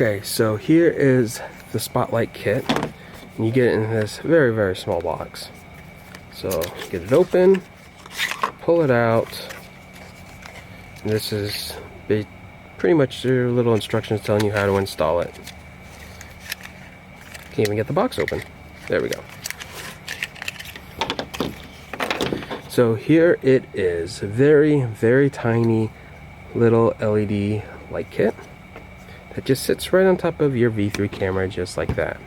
Okay, so here is the Spotlight Kit, and you get it in this very, very small box. So get it open, pull it out, and this is pretty much your little instructions telling you how to install it. Can't even get the box open. There we go. So here it is, very, very tiny little LED light kit. It just sits right on top of your V3 camera, just like that.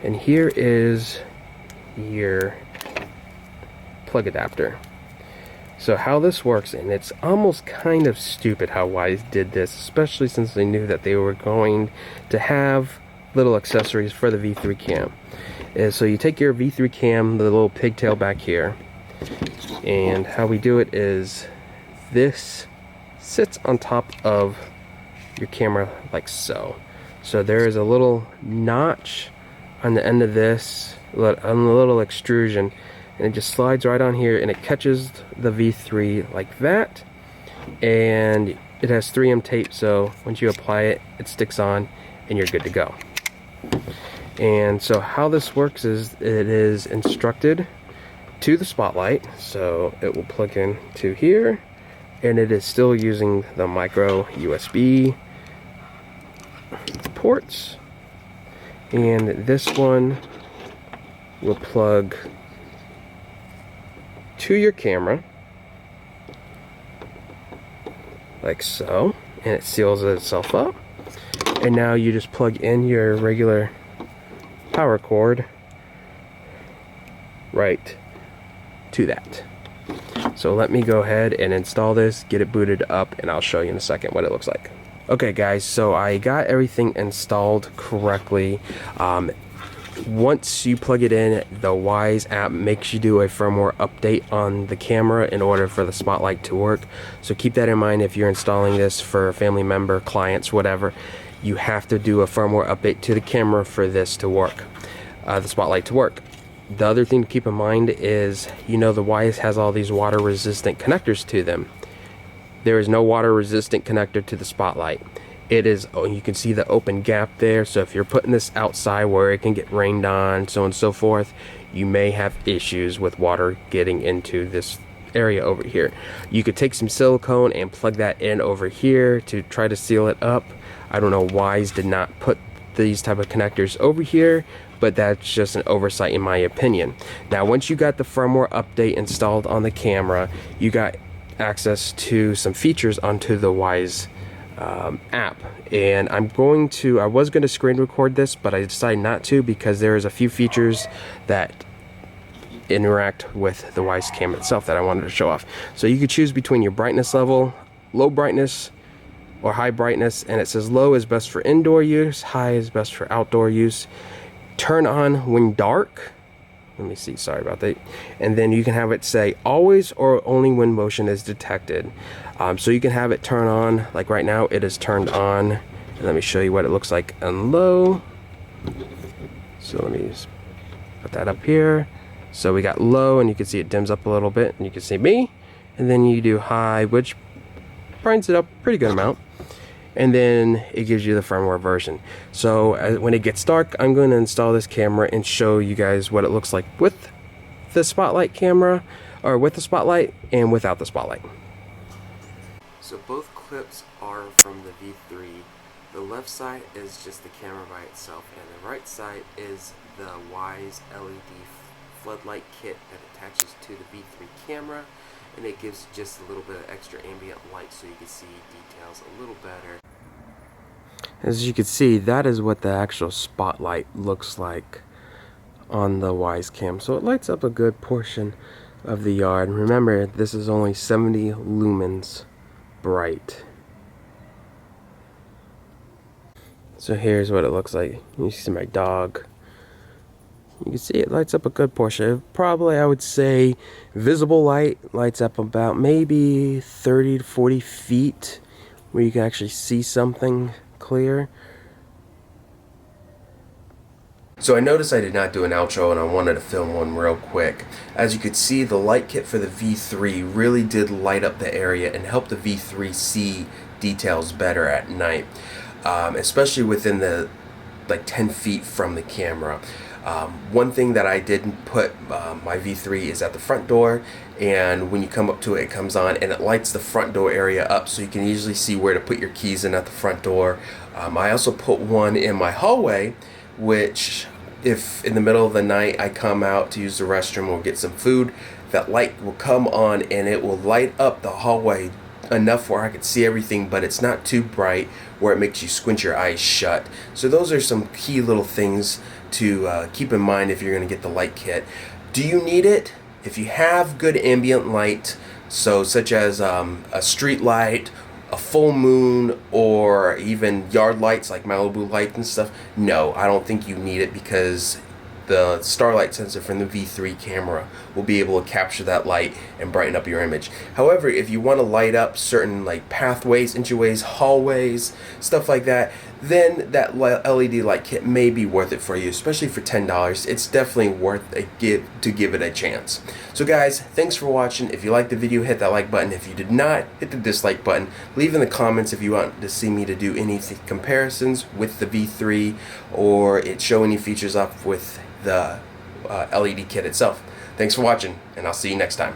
And here is your plug adapter. So how this works, and it's almost kind of stupid how Wyze did this, especially since they knew that they were going to have little accessories for the V3 cam. Is so you take your V3 cam, the little pigtail back here, and how we do it is this sits on top of your camera like so. So there is a little notch on the end of this, on the little extrusion, and it just slides right on here and it catches the V3 like that, and it has 3M tape, so once you apply it, it sticks on and you're good to go. And so how this works is it is instructed to the Spotlight, so it will plug in to here, and it is still using the micro USB ports, and this one will plug to your camera like so, and it seals itself up. And now you just plug in your regular power cord right to that. So let me go ahead and install this, get it booted up, and I'll show you in a second what it looks like. Okay guys, so I got everything installed correctly. Once you plug it in, the Wyze app makes you do a firmware update on the camera in order for the Spotlight to work. So keep that in mind if you're installing this for a family member, clients, whatever. You have to do a firmware update to the camera for this to work, the Spotlight to work. The other thing to keep in mind is, you know, the Wyze has all these water resistant connectors to them. There is no water resistant connector to the Spotlight. It is, you can see the open gap there, so if you're putting this outside where it can get rained on, so on and so forth, you may have issues with water getting into this area over here. You could take some silicone and plug that in over here to try to seal it up. I don't know, Wyze did not put these type of connectors over here, but that's just an oversight in my opinion. Now once you got the firmware update installed on the camera, you got access to some features onto the Wyze app, and I was going to screen record this, but I decided not to because there's a few features that interact with the Wyze cam itself that I wanted to show off. So you could choose between your brightness level, low brightness or high brightness, and it says low is best for indoor use, high is best for outdoor use. Turn on when dark. Let me see, sorry about that. And then you can have it say always or only when motion is detected. So you can have it turn on, like right now it is turned on. And let me show you what it looks like on low. So let me just put that up here. So we got low, and you can see it dims up a little bit, and you can see me. And then you do high, which brightens it up a pretty good amount. And then it gives you the firmware version. So when it gets dark, I'm going to install this camera and show you guys what it looks like with the Spotlight camera, or with the Spotlight and without the Spotlight. So both clips are from the V3. The left side is just the camera by itself, and the right side is the Wyze LED floodlight kit that attaches to the V3 camera, and it gives just a little bit of extra ambient light so you can see details a little better. As you can see, that is what the actual Spotlight looks like on the Wyze cam. So it lights up a good portion of the yard. Remember, this is only 70 lumens bright. So here's what it looks like. You see my dog. You can see it lights up a good portion. Probably, I would say, visible light lights up about maybe 30 to 40 feet where you can actually see something clear. So I noticed I did not do an outro, and I wanted to film one real quick. As you could see, the light kit for the V3 really did light up the area and help the V3 see details better at night. especially within the like 10 feet from the camera. One thing that I didn't put my V3 is at the front door, and when you come up to it, it comes on and it lights the front door area up, so you can easily see where to put your keys in at the front door. I also put one in my hallway, which if in the middle of the night I come out to use the restroom or get some food, that light will come on and it will light up the hallway enough where I could see everything, but it's not too bright where it makes you squint your eyes shut. So those are some key little things to keep in mind if you're going to get the light kit. Do you need it? If you have good ambient light, so such as a street light, a full moon, or even yard lights like Malibu light and stuff, no, I don't think you need it, because the starlight sensor from the V3 camera will be able to capture that light and brighten up your image. However, if you want to light up certain like pathways, entryways, hallways, stuff like that, then that LED light kit may be worth it for you, especially for $10. It's definitely worth to give it a chance. So guys, thanks for watching. If you liked the video, hit that like button. If you did not, hit the dislike button. Leave in the comments if you want to see me to do any comparisons with the V3, or it show any features up with the LED kit itself. Thanks for watching, and I'll see you next time.